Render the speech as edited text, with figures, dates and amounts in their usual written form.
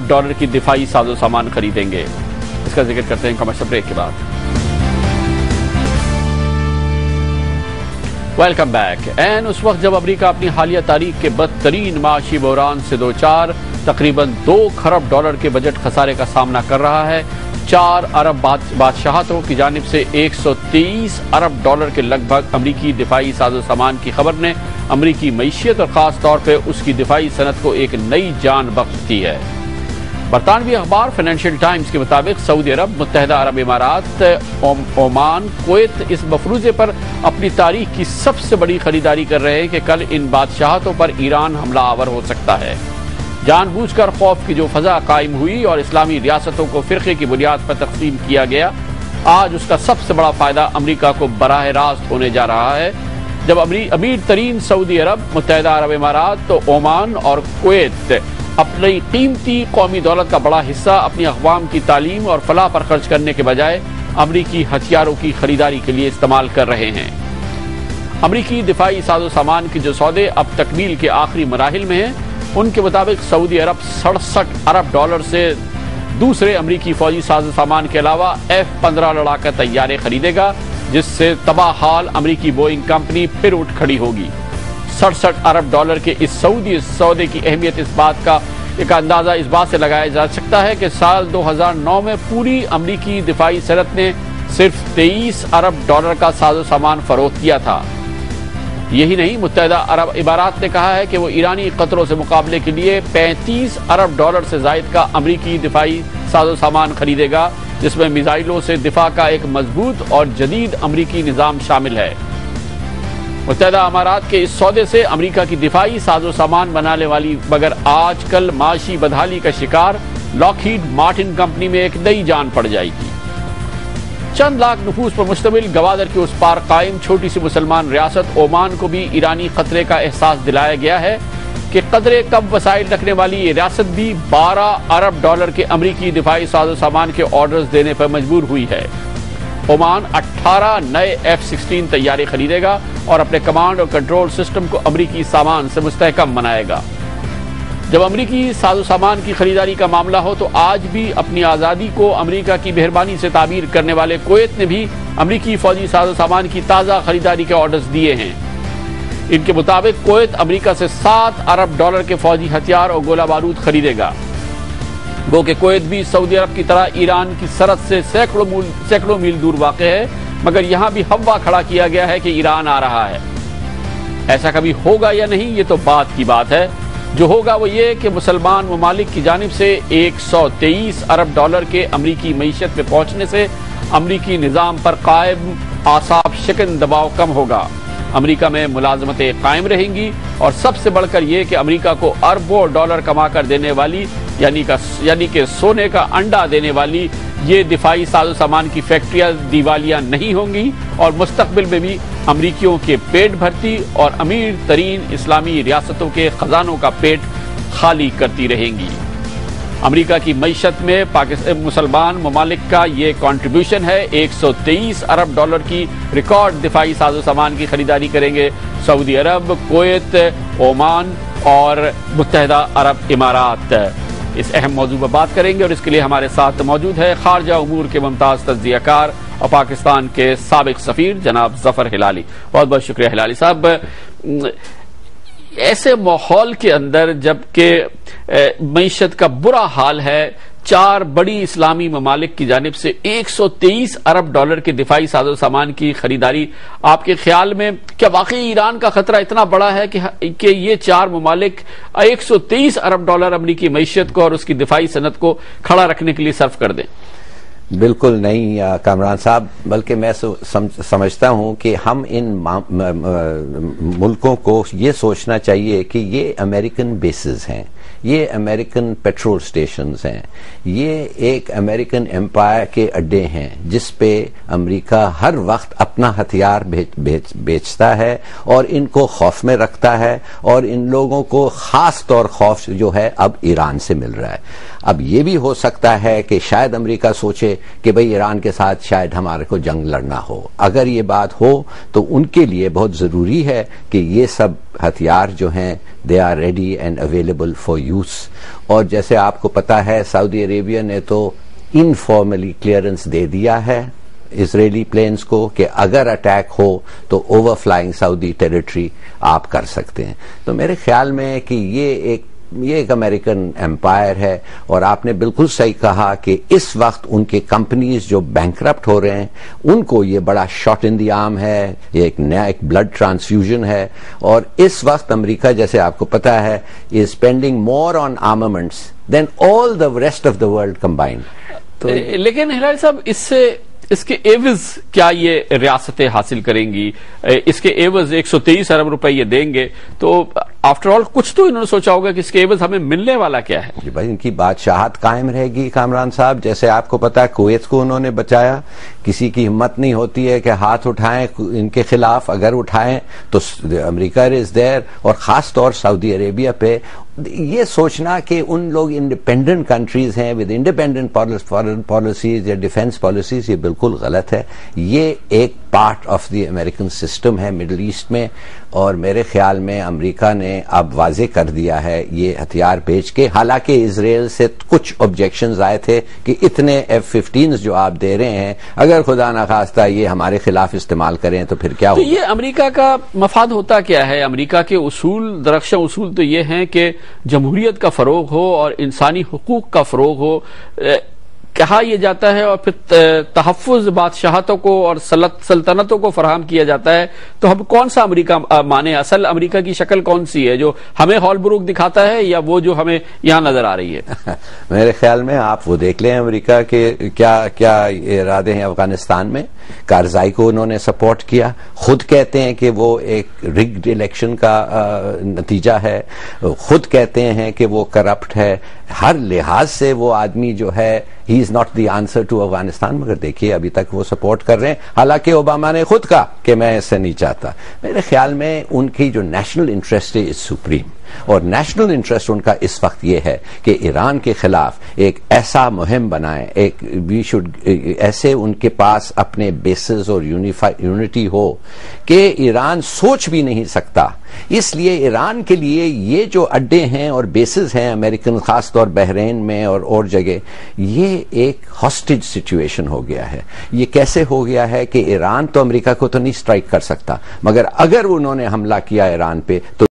अरब dollar की दिफाई साजो सामान खरीदेंगे। इसका जिक्र करते हैं कमर्शियल ब्रेक के बाद। Welcome back. एन उस वक्त जब अमेरिका अपनी हालिया तारीख के बदतरीन माशी बहरान से दो चार तकरीबन 2 खरब डॉलर के बजट खसारे का सामना कर रहा है, 4 अरब बादशाहतों की जानिब से 123 अरब डॉलर के लगभग अमरीकी दिफाई साजो सामान की खबर ने अमरीकी मईशियत और ख़ास तौर पर उसकी दिफाई सनत को एक नई जान बख्श दी है। बरतानवी अखबार फाइनेंशियल टाइम्स के मुताबिक सऊदी अरब, मुत्तहिदा अरब इमारात, ओमान, कुवैत इस मफरूजे पर अपनी तारीख की सबसे बड़ी खरीदारी कर रहे हैं कि कल इन बादशाहतों पर ईरान हमला आवर हो सकता है। जानबूझकर खौफ की जो फजा कायम हुई और इस्लामी रियासतों को फिरके की बुनियाद पर तकसीम किया गया, आज उसका सबसे बड़ा फायदा अमरीका को बराह रास्त होने जा रहा है, जब अमीर तरीन सऊदी अरब, मुत्तहिदा अरब इमारात, तो ओमान और कुवैत अपनी कीमती कौमी दौलत का बड़ा हिस्सा अपनी अक़वाम की तालीम और फलाह पर खर्च करने के बजाय अमरीकी हथियारों की खरीदारी के लिए इस्तेमाल कर रहे हैं। अमरीकी दिफाई साजो सामान के जो सौदे अब तकमील के आखिरी मराहिल में हैं, उनके मुताबिक सऊदी अरब 67 अरब डॉलर से दूसरे अमरीकी फौजी साजो सामान के अलावा F-15 लड़ाका तैयारे खरीदेगा, जिससे तबाह हाल अमरीकी बोइंग कंपनी फिर उठ खड़ी होगी। 67 अरब डॉलर के इस सऊदी सौदे की अहमियत इस बात का एक अंदाजा इस बात से लगाया जा सकता है कि साल 2009 में पूरी अमरीकी दिफाई सनत ने सिर्फ 23 अरब डॉलर का साजो सामान फरोख्त किया था। यही नहीं, मुत्तहिदा अरब इमारात ने कहा है कि वो ईरानी खतरों से मुकाबले के लिए 35 अरब डॉलर से जायद का अमरीकी दिफाई साजो सामान खरीदेगा, जिसमें मिसाइलों से दिफा का एक मजबूत और जदीद अमरीकी निज़ाम शामिल है। मुत्तहिदा अमारात के इस सौदे से अमरीका की दिफाई साजो सामान बनाने वाली मगर आजकल माशी बदहाली का शिकार लॉकहीड मार्टिन कंपनी में एक नई जान पड़ जाएगी। चंद लाख नफूस पर मुश्तमिल गवादर के उस पार कायम छोटी सी मुसलमान रियासत ओमान को भी ईरानी खतरे का एहसास दिलाया गया है कि कदरे कम वसाइल रखने वाली ये रियासत भी 12 अरब डॉलर के अमरीकी दिफाई साजो सामान के ऑर्डर्स देने पर मजबूर हुई है। ओमान 18 नए F-16 तैयारे खरीदेगा और अपने कमांड और कंट्रोल सिस्टम को अमरीकी सामान से मुस्तहकम बनाएगा। जब अमरीकी साजो सामान की खरीदारी का मामला हो तो आज भी अपनी आज़ादी को अमरीका की मेहरबानी से ताबीर करने वाले कुवैत ने भी अमरीकी फौजी साजो सामान की ताज़ा खरीदारी के ऑर्डर्स दिए हैं। इनके मुताबिक कुवैत अमरीका से 7 अरब डॉलर के फौजी हथियार और गोला बारूद खरीदेगा। गो कि कुवैत भी सऊदी अरब की तरह ईरान की सरहद से सैकड़ों मील दूर वाक़ है, मगर यहां भी हवा खड़ा किया गया है कि ईरान आ रहा है। ऐसा कभी होगा या नहीं, ये तो बात की बात है। जो होगा वो ये कि मुसलमान ममालिक की जानिब से 123 अरब डॉलर के अमरीकी मईशत में पहुंचने से अमरीकी निज़ाम पर कायम आसाब शिकन दबाव कम होगा, अमरीका में मुलाजमतें कायम रहेंगी और सबसे बढ़कर यह कि अमरीका को अरबों डॉलर कमा कर देने वाली यानी कि सोने का अंडा देने वाली ये दिफाई साजो सामान की फैक्ट्रियां दिवालिया नहीं होंगी और मुस्तकबिल में भी अमरीकियों के पेट भरती और अमीर तरीन इस्लामी रियासतों के खजानों का पेट खाली करती रहेंगी। अमरीका की मईशत में पाकिस्तान मुसलमान ममालिक का ये कंट्रीब्यूशन है। 123 अरब डॉलर की रिकॉर्ड दिफाई साजो सामान की खरीदारी करेंगे सऊदी अरब, कुवैत, ओमान और मुत्तहिदा अरब इमारात। इस अहम मौजू पर बात करेंगे और इसके लिए हमारे साथ मौजूद है खारजा उमूर के मुमताज तज्जियाकार और पाकिस्तान के साबिक सफीर जनाब जफर हिलाली। बहुत बहुत शुक्रिया हिलाली साहब। ऐसे माहौल के अंदर जबकि मईशत का बुरा हाल है, 4 बड़ी इस्लामी ममालिक की जानिब से 123 अरब डॉलर के दिफाई साजो सामान की खरीदारी, आपके ख्याल में क्या वाकई ईरान का खतरा इतना बड़ा है कि ये 4 ममालिक 123 अरब डॉलर अमरीकी मईशत को और उसकी दिफाई सनत को खड़ा रखने के लिए सर्फ कर दें? बिल्कुल नहीं कामरान साहब, बल्कि मैं समझता हूं कि हम इन मुल्कों को ये सोचना चाहिए कि ये अमेरिकन बेसेस हैं, ये अमेरिकन पेट्रोल स्टेशंस हैं, ये एक अमेरिकन एम्पायर के अड्डे हैं जिस पे अमेरिका हर वक्त अपना हथियार बेचता है और इनको खौफ में रखता है और इन लोगों को खास तौर खौफ जो है अब ईरान से मिल रहा है। अब ये भी हो सकता है कि शायद अमेरिका सोचे कि भाई ईरान के साथ शायद हमारे को जंग लड़ना हो। अगर ये बात हो तो उनके लिए बहुत जरूरी है कि ये सब ہتھیار جو ہیں they are ready and available for use. اور جیسے آپ کو پتا ہے سعودی عربیہ نے تو انفارملی کلیئرنس دے دیا ہے اسرائیلی پلینز کو کہ اگر اٹیک ہو تو اوور فلائنگ سعودی ٹیریٹری آپ کر سکتے ہیں. تو میرے خیال میں کہ یہ ایک امریکن امپائر ہے. اور آپ نے بالکل صحیح کہا کہ اس وقت ان کے کمپنیز جو بینکرپٹ ہو رہے ہیں ان کو یہ بڑا شاٹ ان دی آرم ہے, یہ ایک نیا ایک بلڈ ٹرانسفیوژن ہے. اور اس وقت امریکہ جیسے آپ کو پتا ہے is spending more on armaments than all the rest of the world combined. لیکن ہلال صاحب اس کے ایوز کیا یہ ریاستیں حاصل کریں گی؟ اس کے ایوز 123 ارب روپے یہ دیں گے تو آفٹر آل کچھ تو انہوں نے سوچا ہوگا کہ اس کے ایوز ہمیں ملنے والا کیا ہے. جی بھائی, ان کی بادشاہت قائم رہے گی کامران صاحب. جیسے آپ کو پتا ہے کویت کو انہوں نے بچایا, کسی کی ہمت نہیں ہوتی ہے کہ ہاتھ اٹھائیں ان کے خلاف. اگر اٹھائیں تو امریکہ از دیر. اور خاص طور سعودی عربیہ پہ یہ سوچنا کہ ان لوگ انڈیپینڈنٹ کنٹریز ہیں ود انڈیپینڈنٹ فارن پالیسیز یا ڈیفنس پالیسیز, یہ بالکل غلط ہے. یہ ایک part of the American system ہے مڈل ایسٹ میں. اور میرے خیال میں امریکہ نے اب واضح کر دیا ہے یہ ہتھیار بھیج کے. حالانکہ اسرائیل سے کچھ آبجیکشنز آئے تھے کہ اتنے F-15 جو آپ دے رہے ہیں اگر خدا نخواستہ یہ ہمارے خلاف استعمال کریں تو پھر کیا ہوگا. تو یہ امریکہ کا مفاد ہوتا کیا ہے؟ امریکہ کے اصول, درخشاں اصول تو یہ ہیں کہ جمہوریت کا فروغ ہو اور انسانی حقوق کا فروغ ہو. کہا یہ جاتا ہے اور پھر تحفظ بادشاہتوں کو اور سلطنتوں کو فراہم کیا جاتا ہے. تو ہم کون سا امریکہ مانے؟ اصل امریکہ کی شکل کون سی ہے, جو ہمیں ہال بروک دکھاتا ہے یا وہ جو ہمیں یہاں نظر آ رہی ہے؟ میرے خیال میں آپ وہ دیکھ لیں امریکہ کے کیا ارادے ہیں افغانستان میں. کارزائی کو انہوں نے سپورٹ کیا, خود کہتے ہیں کہ وہ ایک رگڈ الیکشن کا نتیجہ ہے, خود کہتے ہیں کہ وہ کرپٹ ہے. ہر لحاظ سے وہ آدمی جو ہے he is not the answer to Afghanistan. مگر دیکھیے ابھی تک وہ سپورٹ کر رہے ہیں, حالانکہ اوباما نے خود کہا کہ میں اس سے نہیں چاہتا. میرے خیال میں ان کی جو نیشنل انٹرسٹ ہے از سپریم. اور نیشنل انٹرسٹ ان کا اس وقت یہ ہے کہ ایران کے خلاف ایک ایسا مہم بنائیں, ایسے ان کے پاس اپنے بیسز اور یونٹی ہو کہ ایران سوچ بھی نہیں سکتا. اس لیے ایران کے لیے یہ جو اڈے ہیں اور بیسز ہیں امریکن, خاص طور بحرین میں اور جگہ, یہ ایک ہاسٹیج سچویشن ہو گیا ہے. یہ کیسے ہو گیا ہے کہ ایران تو امریکہ کو تو نہیں سٹرائک کر سکتا, مگر اگر انہوں نے حملہ کیا ایران پہ تو